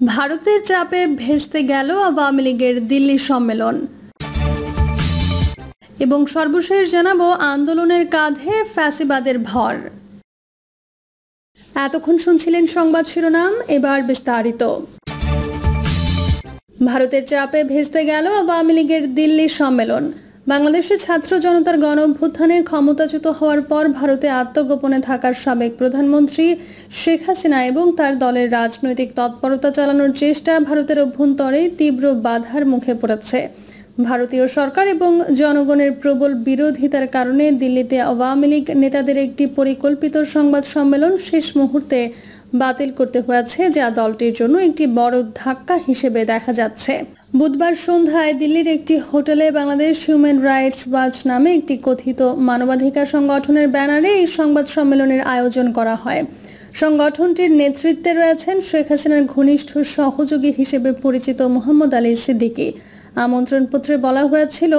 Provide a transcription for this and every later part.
ভারতের চাপে ভেস্তে গেল আওয়ামী লীগের দিল্লি সম্মেলন। এবং সর্বশেষ জানাবো আন্দোলনের কাঁধে ফ্যাসিবাদের ভর। এতক্ষণ শুনছিলেন সংবাদ শিরোনাম, এবার বিস্তারিত। ভারতের চাপে ভেস্তে গেল আওয়ামী লীগের দিল্লি সম্মেলন। বাংলাদেশের ছাত্র জনতার গণ অভ্যুত্থানে ক্ষমতাচ্যুত হওয়ার পর ভারতে আত্মগোপনে থাকার সাবেক প্রধানমন্ত্রী শেখ হাসিনা এবং তার দলের রাজনৈতিক তৎপরতা চালানোর চেষ্টা ভারতের অভ্যন্তরে তীব্র বাধার মুখে পড়েছে। ভারতীয় সরকার এবং জনগণের প্রবল বিরোধিতার কারণে দিল্লিতে আওয়ামী লীগ নেতাদের একটি পরিকল্পিত সংবাদ সম্মেলন শেষ মুহূর্তে বাতিল করতে হয়েছে, যা দলটির জন্য একটি বড় ধাক্কা হিসেবে দেখা যাচ্ছে। বুধবার সন্ধ্যায় দিল্লির একটি হোটেলে বাংলাদেশ হিউম্যান রাইটস ওয়াচ নামে একটি কথিত মানবাধিকার সংগঠনের ব্যানারে এই সংবাদ সম্মেলনের আয়োজন করা হয়। সংগঠনটির নেতৃত্বে রয়েছেন শেখ হাসিনার ঘনিষ্ঠ সহযোগী হিসেবে পরিচিত মোহাম্মদ আলী সিদ্দিকী। আমন্ত্রণপত্রে বলা হয়েছিল,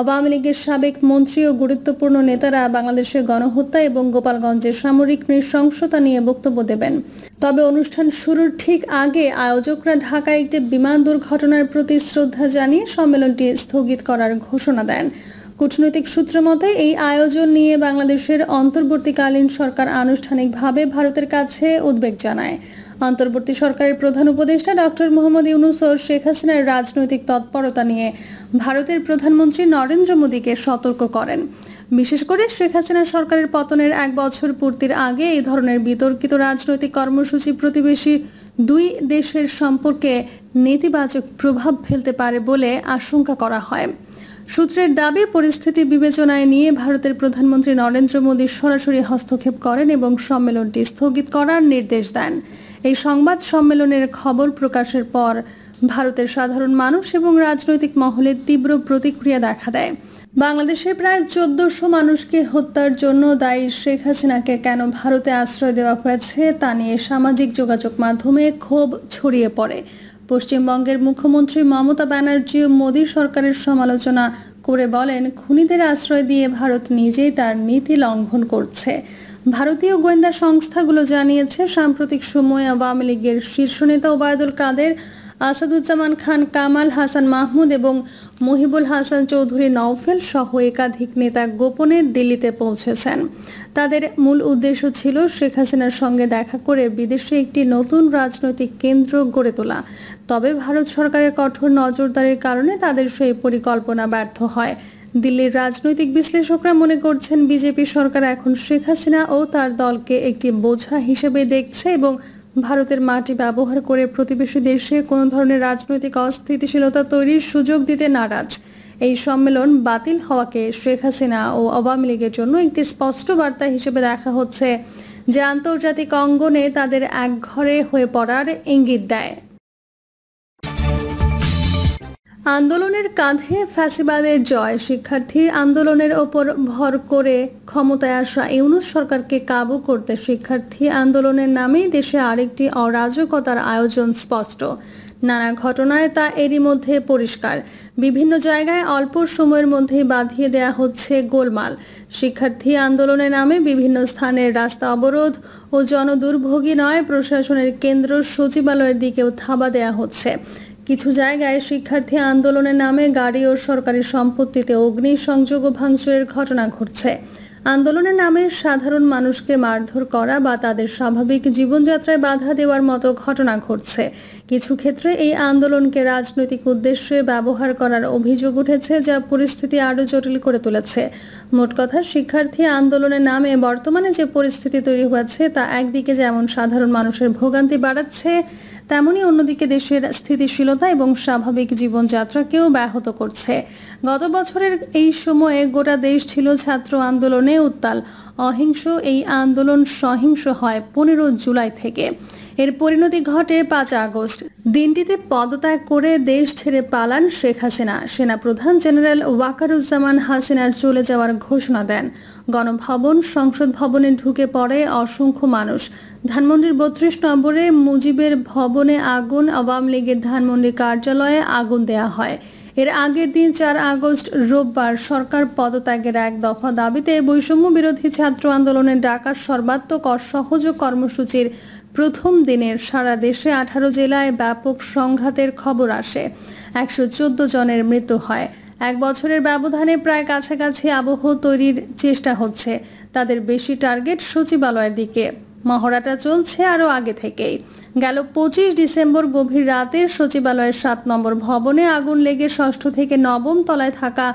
আওয়ামী লীগের সাবেক মন্ত্রী ও গুরুত্বপূর্ণ নেতারা বাংলাদেশের গণহত্যা এবং গোপালগঞ্জের সামরিক নৃশংসতা নিয়ে বক্তব্য দেবেন। তবে অনুষ্ঠান শুরুর ঠিক আগে আয়োজকরা ঢাকায় একটি বিমান দুর্ঘটনার প্রতি শ্রদ্ধা জানিয়ে সম্মেলনটি স্থগিত করার ঘোষণা দেন। কূটনৈতিক সূত্র মতে এই আয়োজন নিয়ে বাংলাদেশের অন্তর্বর্তীকালীন সরকার আনুষ্ঠানিকভাবে ভারতের কাছে উদ্বেগ জানায়। অন্তর্বর্তী সরকারের প্রধান উপদেষ্টা ডক্টর মোহাম্মদ ইউনূস ও শেখ হাসিনার রাজনৈতিক তৎপরতা নিয়ে ভারতের প্রধানমন্ত্রী নরেন্দ্র মোদীকে সতর্ক করেন। বিশেষ করে শেখ হাসিনা সরকারের পতনের 1 বছর পূর্তির আগে এই ধরনের বিতর্কিত রাজনৈতিক কর্মসূচি প্রতিবেশী দুই দেশের সম্পর্কে নেতিবাচক প্রভাব ফেলতে পারে বলে আশঙ্কা করা হয়। সূত্রের দাবি, পরিস্থিতি বিবেচনায় নিয়ে ভারতের প্রধানমন্ত্রী নরেন্দ্র মোদী সরাসরি হস্তক্ষেপ করেন এবং সম্মেলনটি স্থগিত করার নির্দেশ দেন। এই সংবাদ সম্মেলনের খবর প্রকাশের পর ভারতের সাধারণ মানুষ এবং রাজনৈতিক মহলে তীব্র প্রতিক্রিয়া দেখা দেয়। বাংলাদেশের প্রায় 1400 মানুষকে হত্যার জন্য দায়ী শেখ হাসিনাকে কেন ভারতে আশ্রয় দেওয়া হয়েছে তা নিয়ে সামাজিক যোগাযোগ মাধ্যমে ক্ষোভ ছড়িয়ে পড়ে। পশ্চিমবঙ্গের মুখ্যমন্ত্রী মমতা ব্যানার্জিও মোদী সরকারের সমালোচনা করে বলেন, খুনিদের আশ্রয় দিয়ে ভারত নিজেই তার নীতি লঙ্ঘন করছে। ভারতীয় গোয়েন্দা সংস্থাগুলো জানিয়েছে, সাম্প্রতিক সময়ে আওয়ামী লীগের শীর্ষ নেতা ওবায়দুল কাদের, আসাদুজ্জামান খান কামাল, হাসান মাহমুদ এবং মহিবুল হাসান চৌধুরী নওফেল সহ একাধিক নেতা গোপনে দিল্লিতে পৌঁছেছেন। তাদের মূল উদ্দেশ্য ছিল শেখ হাসিনার সঙ্গে দেখা করে বিদেশে একটি নতুন রাজনৈতিক কেন্দ্র গড়ে তোলা। তবে ভারত সরকারের কঠোর নজরদারির কারণে তাদের সেই পরিকল্পনা ব্যর্থ হয়। দিল্লির রাজনৈতিক বিশ্লেষকরা মনে করছেন, বিজেপি সরকার এখন শেখ হাসিনা ও তার দলকে একটি বোঝা হিসেবে দেখছে এবং ভারতের মাটি ব্যবহার করে প্রতিবেশী দেশে কোনো ধরনের রাজনৈতিক অস্থিতিশীলতা তৈরির সুযোগ দিতে নারাজ। এই সম্মেলন বাতিল হওয়াকে শেখ হাসিনা ও আওয়ামী লীগের জন্য একটি স্পষ্ট বার্তা হিসেবে দেখা হচ্ছে, যা আন্তর্জাতিক অঙ্গনে তাদের একঘরে হয়ে পড়ার ইঙ্গিত দেয়। আন্দোলনের কাঁধে ফ্যাসিবাদের জয়। শিক্ষার্থীর আন্দোলনের ওপর ভর করে ক্ষমতায় আসা ইউনূস সরকারকে কাবু করতে শিক্ষার্থী আন্দোলনের নামেই দেশে আরেকটি অরাজকতার আয়োজন স্পষ্ট। নানা ঘটনায় তা এরই মধ্যে পরিষ্কার। বিভিন্ন জায়গায় অল্প সময়ের মধ্যেই বাঁধিয়ে দেয়া হচ্ছে গোলমাল। শিক্ষার্থী আন্দোলনের নামে বিভিন্ন স্থানের রাস্তা অবরোধ ও জনদুর্ভোগী নয়, প্রশাসনের কেন্দ্র সচিবালয়ের দিকেও থাবা দেয়া হচ্ছে। কিছু জায়গায় শিক্ষার্থী আন্দোলনের নামে গাড়ি ও সরকারি সম্পত্তিতে অগ্নিসংযোগ ও ভাঙচুরের ঘটনা ঘটছে। আন্দোলনের নামে সাধারণ মানুষকে মারধর করা বা তাদের স্বাভাবিক জীবনযাত্রায় বাধা দেওয়ার মতো ঘটনা ঘটছে। কিছু ক্ষেত্রে এই আন্দোলনকে রাজনৈতিক উদ্দেশ্যে ব্যবহার করার অভিযোগ উঠেছে, যা পরিস্থিতি আরও জটিল করে তুলেছে। মোট কথা, শিক্ষার্থী আন্দোলনের নামে বর্তমানে যে পরিস্থিতি তৈরি হয়েছে তা একদিকে যেমন সাধারণ মানুষের ভোগান্তি বাড়াচ্ছে, তেমনি অন্যদিকে দেশের স্থিতিশীলতা এবং স্বাভাবিক জীবনযাত্রাকেও ব্যাহত করছে। গত বছরের এই সময়ে গোটা দেশ ছিল ছাত্র আন্দোলনে উত্তাল। অহিংস এই আন্দোলন সহিংস হয় 15 জুলাই থেকে। এর পরিণতি ঘটে 5 আগস্ট। দিনটিতে পদত্যাগ করে দেশ ছেড়ে পালান শেখ হাসিনা। সেনাপ্রধান জেনারেল ওয়াকারুজ্জামান হাসিনার চলে যাওয়ার ঘোষণা দেন। গণভবন, সংসদ ভবনে ঢুকে পড়ে অসংখ্য মানুষ। ধানমন্ডির 32 নম্বরে মুজিবের ভবনে আগুন, আওয়ামী লীগের ধানমন্ডি কার্যালয়ে আগুন দেয়া হয়। এর আগের দিন 4 আগস্ট রোববার সরকার পদত্যাগের এক দফা দাবিতে বৈষম্য বিরোধী ছাত্র আন্দোলনের ডাকা সর্বাত্মক অসহযোগ কর্মসূচির প্রথম দিনের সারা দেশে 18 জেলায় ব্যাপক সংঘাতের খবর আসে। 114 জনের মৃত্যু হয়। এক বছরের ব্যবধানে প্রায় কাছাকাছি আবহ তৈরির চেষ্টা হচ্ছে। তাদের বেশি টার্গেট সচিবালয়ের দিকে। মহড়াটা চলছে আরও আগে থেকেই। গেল 25 ডিসেম্বর গভীর রাতে সচিবালয়ের 7 নম্বর ভবনে আগুন লেগে 6ষ্ঠ থেকে 9ম তলায় থাকা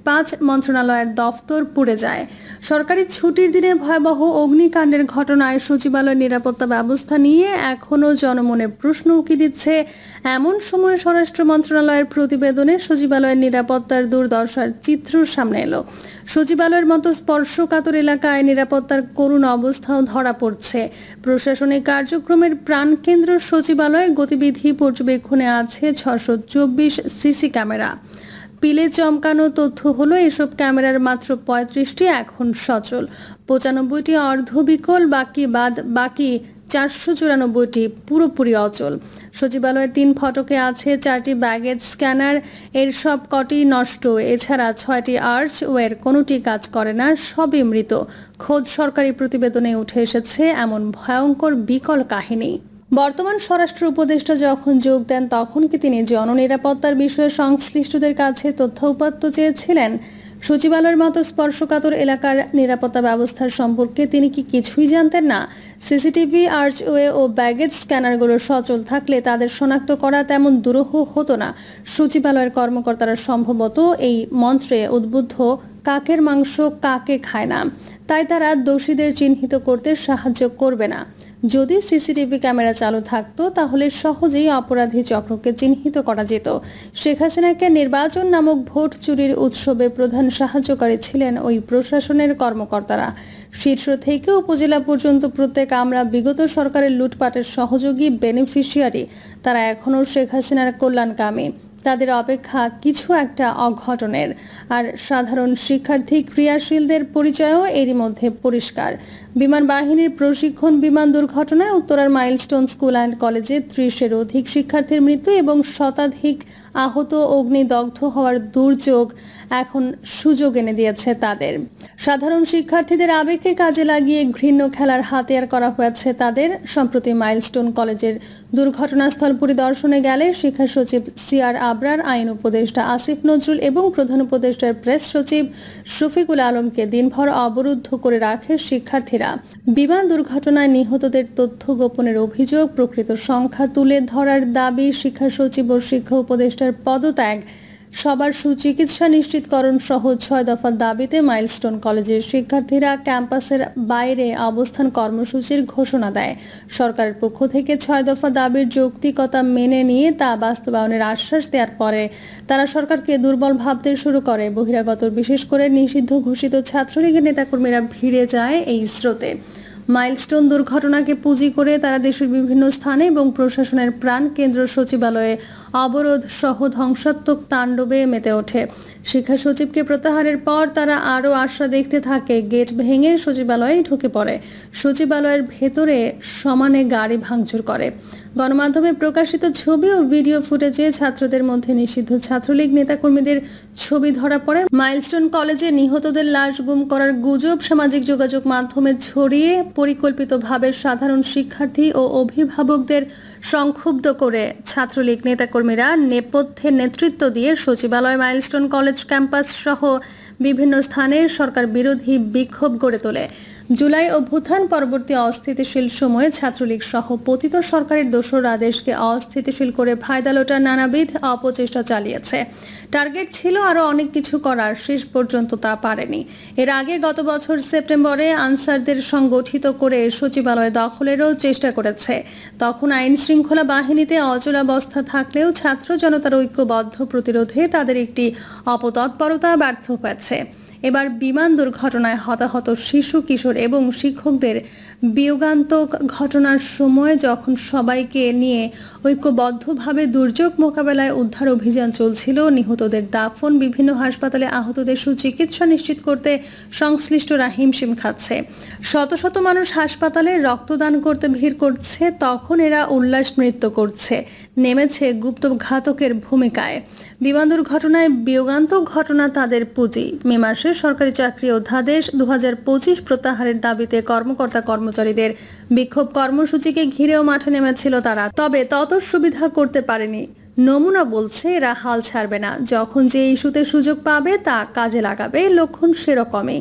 5 মন্ত্রণালয়ের দফতর পুড়ে যায়। সরকারি ছুটির দিনে ভয়াবহ অগ্নিকাণ্ডের ঘটনায় সচিবালয়ের নিরাপত্তা ব্যবস্থা নিয়ে এখনও জনমনে প্রশ্ন উকি দিচ্ছে। এমন সময় স্বরাষ্ট্র মন্ত্রণালয়ের প্রতিবেদনে সচিবালয়ের নিরাপত্তার দুর্দশার চিত্র সামনে এলো। সচিবালয়ের মতো স্পর্শকাতর এলাকায় নিরাপত্তার করুণ অবস্থাও ধরা পড়ছে। প্রশাসনিক কার্যক্রমের প্রাণকেন্দ্র সচিবালয় গতিবিধি পর্যবেক্ষণে আছে 624 সিসি ক্যামেরা। পিলে চমকানো তথ্য হলো এসব ক্যামেরার মাত্র 35টি এখন সচল, 95টি অর্ধবিকল, বাকি 494টি পুরোপুরি অচল। সচিবালয়ের 3 ফটকে আছে 4টি ব্যাগেজ স্ক্যানার, এর সব কটি নষ্ট। এছাড়া 6টি আর্চওয়ের কোনোটি কাজ করে না, সবই মৃত। খোদ সরকারি প্রতিবেদনে উঠে এসেছে এমন ভয়ঙ্কর বিকল কাহিনী। বর্তমান স্বরাষ্ট্র উপদেষ্টা যখন যোগ দেন তখন কি তিনি জননিরাপত্তার বিষয়ে সংশ্লিষ্টদের কাছে তথ্য উপাত্ত চেয়েছিলেন? সচিবালয়ের মতো স্পর্শকাতর এলাকার নিরাপত্তা ব্যবস্থার সম্পর্কে তিনি কি কিছুই জানতেন না? সিসিটিভি, আর্চওয়ে ও ব্যাগেজ স্ক্যানারগুলো সচল থাকলে তাদের শনাক্ত করা তেমন দুরূহ হতো না। সচিবালয়ের কর্মকর্তারা সম্ভবত এই মন্ত্রে উদ্বুদ্ধ, কাকের মাংস কাকে খায় না, তাই তারা দোষীদের চিহ্নিত করতে সাহায্য করবে না। যদি সিসিটিভি ক্যামেরা চালু থাকতো তাহলে সহজেই অপরাধী চক্রকে চিহ্নিত করা যেত। শেখ হাসিনাকে নির্বাচন নামক ভোট চুরির উৎসবে প্রধান সাহায্যকারী ছিলেন ওই প্রশাসনের কর্মকর্তারা। শীর্ষ থেকে উপজেলা পর্যন্ত প্রত্যেক আমরা বিগত সরকারের লুটপাটের সহযোগী বেনিফিশিয়ারি। তারা এখনও শেখ হাসিনার কল্যাণকামী। তাদের অপেক্ষা কিছু একটা অঘটনের। আর সাধারণ শিক্ষার্থী ক্রিয়াশীলদের পরিচয়ও এরই মধ্যে পরিষ্কার। বিমান বাহিনীর প্রশিক্ষণ বিমান দুর্ঘটনায় উত্তরার মাইলস্টোন স্কুল অ্যান্ড কলেজে 30-এর অধিক শিক্ষার্থীর মৃত্যু এবং শতাধিক আহত, অগ্নিদগ্ধ হওয়ার দুর্যোগ এখন সুযোগ এনে দিয়েছে তাদের। সাধারণ শিক্ষার্থীদের আবেগকে কাজে লাগিয়ে ঘৃণ্য খেলার হাতিয়ার করা হয়েছে তাদের। সম্প্রতি মাইলস্টোন কলেজের দুর্ঘটনাস্থল পরিদর্শনে গেলে শিক্ষা সচিব সিআর আবরার, আইন উপদেষ্টা আসিফ নজরুল এবং প্রধান উপদেষ্টার প্রেস সচিব শফিকুল আলমকে দিনভর অবরুদ্ধ করে রাখে শিক্ষার্থীরা। বিমান দুর্ঘটনায় নিহতদের তথ্য গোপনের অভিযোগ, প্রকৃত সংখ্যা তুলে ধরার দাবি, শিক্ষা সচিব ও শিক্ষা উপদেষ্টার পদত্যাগ, সবার সুচিকিৎসা নিশ্চিতকরণ সহ 6 দফা দাবিতে মাইলস্টোন কলেজের শিক্ষার্থীরা ক্যাম্পাসের বাইরে অবস্থান কর্মসূচির ঘোষণা দেয়। সরকারের পক্ষ থেকে 6 দফা দাবির যৌক্তিকতা মেনে নিয়ে তা বাস্তবায়নের আশ্বাস দেওয়ার পরে তারা সরকারকে দুর্বল ভাবতে শুরু করে। বহিরাগত, বিশেষ করে নিষিদ্ধ ঘোষিত ছাত্রলীগের নেতাকর্মীরা ভিড়ে যায় এই স্রোতে। মাইলস্টোন দুর্ঘটনাকে পুঁজি করে তারা দেশের বিভিন্ন স্থানে এবং প্রশাসনের প্রাণ কেন্দ্র সচিবালয়ে অবরোধ সহ ধ্বংসাত্মক তাণ্ডবে মেতে ওঠে। শিক্ষা সচিবকে প্রত্যাহারের পর তারা আরও আশা দেখতে থাকে। গেট ভেঙে সচিবালয়ে ঢুকে পড়ে। সচিবালয়ের ভেতরে সমানে গাড়ি ভাঙচুর করে। গণমাধ্যমে প্রকাশিত ছবি ও ভিডিও ফুটেজে ছাত্রদের মধ্যে নিষিদ্ধ ছাত্রলীগ নেতাকর্মীদের ছবি ধরা পড়ে। মাইলস্টোন কলেজে নিহতদের লাশ গুম করার গুজব সামাজিক যোগাযোগ মাধ্যমে ছড়িয়ে পরিকল্পিতভাবে সাধারণ শিক্ষার্থী ও অভিভাবকদের সংক্ষুব্ধ করে ছাত্রলীগ নেতাকর্মীরা নেপথ্যে নেতৃত্ব দিয়ে সচিবালয়, মাইলস্টোন কলেজ ক্যাম্পাস সহ বিভিন্ন স্থানে সরকার বিরোধী বিক্ষোভ গড়ে তোলে। জুলাই অভ্যুত্থান পরবর্তী অস্থিতিশীল সময়ে ছাত্রলীগ সহ পতিত সরকারের দোসররা দেশকে অস্থিতিশীল করে ফায়দা লোটার নানাবিধ অপচেষ্টা চালিয়েছে। টার্গেট ছিল আরও অনেক কিছু করার, শেষ পর্যন্ত তা পারেনি। এর আগে গত বছর সেপ্টেম্বরে আনসারদের সংগঠিত করে সচিবালয় দখলেরও চেষ্টা করেছে। তখন আইন শৃঙ্খলা বাহিনীতে অচলাবস্থা থাকলেও ছাত্র জনতার ঐক্যবদ্ধ প্রতিরোধে তাদের একটি অপতৎপরতা ব্যর্থ হয়েছে। এবার বিমান দুর্ঘটনায় হতাহত শিশু, কিশোর এবং শিক্ষকদের বিয়োগান্তক ঘটনার সময় যখন সবাইকে নিয়ে ঐক্যবদ্ধভাবে দুর্যোগ মোকাবেলায় উদ্ধার অভিযান চলছিল, নিহতদের দাফন, বিভিন্ন হাসপাতালে আহতদের সুচিকিৎসা নিশ্চিত করতে সংশ্লিষ্টরা হিমশিম খাচ্ছে, শত শত মানুষ হাসপাতালে রক্তদান করতে ভিড় করছে, তখন এরা উল্লাস নৃত্য করছে, নেমেছে গুপ্ত ঘাতকের ভূমিকায়। বিমান দুর্ঘটনায় বিয়োগান্তক ঘটনা তাদের পুঁজি। মে মাসে মাসে সরকারি চাকরি অধ্যাদেশ 2025 প্রত্যাহারের দাবিতে কর্মকর্তা কর্মচারীদের বিক্ষোভ কর্মসূচিকে ঘিরেও মাঠে নেমেছিল তারা। তবে তত সুবিধা করতে পারেনি। নমুনা বলছে এরা হাল ছাড়বে না, যখন যে ইস্যুতে সুযোগ পাবে তা কাজে লাগাবে, লক্ষণ সেরকমই।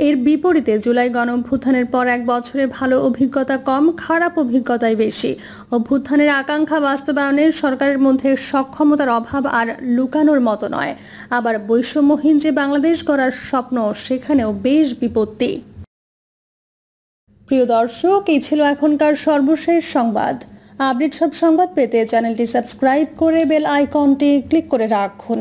এর বিপরীতে জুলাই গণঅভ্যুত্থানের পর এক বছরে ভালো অভিজ্ঞতা কম, খারাপ অভিজ্ঞতাই বেশি। অভ্যুত্থানের আকাঙ্ক্ষা বাস্তবায়নের সরকারের মধ্যে সক্ষমতার অভাব আর লুকানোর মতো নয়। আবার বৈষম্যহীন যে বাংলাদেশ গড়ার স্বপ্ন, সেখানেও বেশ বিপত্তি। প্রিয় দর্শক, এই ছিল এখনকার সর্বশেষ সংবাদ। আপডেট সব সংবাদ পেতে চ্যানেলটি সাবস্ক্রাইব করে বেল আইকনটি ক্লিক করে রাখুন।